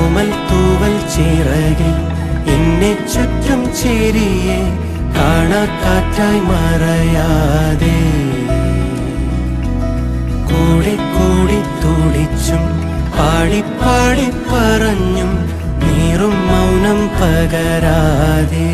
ഓമൽ തൂവൽ ചിറകിൽ എന്നെ ചുറ്റും ചേരിയെ കാണാക്കാറ്റായി മറയാതെ കൂടെ കൂടി തുടിച്ചും പാടി പാടി പറഞ്ഞും നീറും മൗനം പകരാതെ